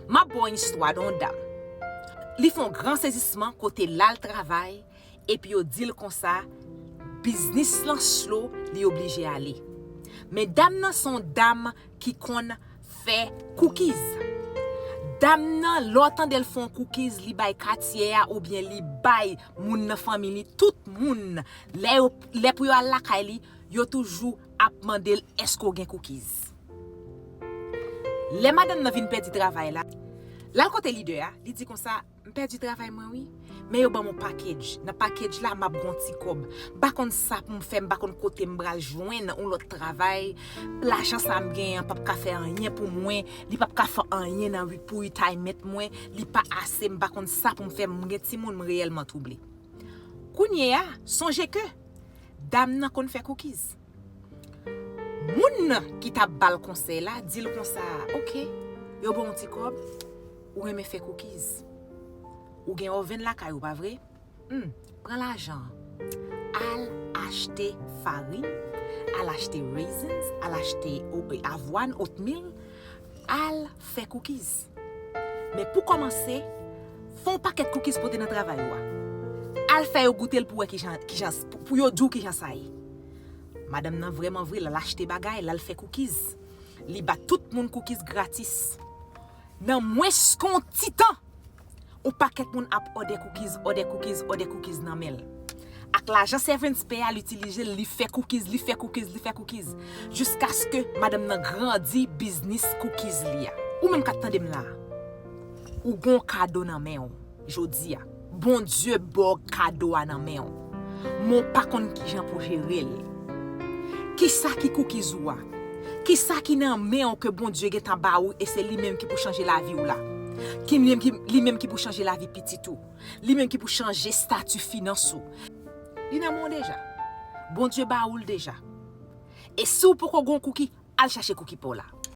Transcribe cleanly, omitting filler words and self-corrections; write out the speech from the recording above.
Ma bonne histoire d'une dame. Li font grand saisissement côté là le travail et puis yo dit comme ça business lan slow li obligé aller. Mais dame nan son dame qui kon fait cookies. Dame nan l'autant d'elle font cookies li bay quartier ou bien li bay moun nan famille tout moun les pour yo la kay li yo toujours ap mandel est-ce qu'on gen cookies. Les madame nan vinn perdre travail là. Là le côté leader, il dit comme ça, je perds du travail moi oui, mais yo ban mon package. Dans package là m'a bon petit cob. Ba kon ça pour me faire ba kon côté m'bral joindre un l'autre travail. L'argent ça me gagne pas ka faire rien pour moi, li pas ka faire rien dans pour taille mettre moi, li pas assez m'ba kon ça pour me faire m'gen ti moun réellement troublé. Kounye a, songe que dame nan kon fait cookies. Moun qui t'a bal conseil là, dit le comme ça, OK, yo bon petit cob. Ou aime faire cookies. Ou gen oven la kay ou pas vrai? Prends l'argent. Al acheter farine, al acheter raisins, al acheter avoine, oatmeal, al faire cookies. Mais pour commencer, font paquet cookies pour te dans travail ou. Al faire goûter pour pour yo dou ki jan sa yi. Madame nan vraiment vrai, la acheter bagay, la fait cookies. Li ba tout moun cookies gratis. Nan moins qu'on titan ou paquet moun ap order cookies nan mel. Ak l'argent servants pay à l'utiliser li fait cookies jusqu'à ce que madame nan grandi business cookies li a. Ou même katande m la. Ou gon cadeau nan men jodi a. Bon Dieu bo cadeau nan men. Mon pa kon ki jan pour gérer. Qui ça qui cookies ou a? Qui ça qui nan men que bon Dieu get en ba ou et c'est lui même qui pour changer la vie ou là. Qui lui même qui pour changer la vie petit tout. Lui même qui pour changer statut financier. Il nan mon déjà. Bon Dieu ba ou déjà. Et si ou pour qu'on gon cookie, al chercher cookie pour là.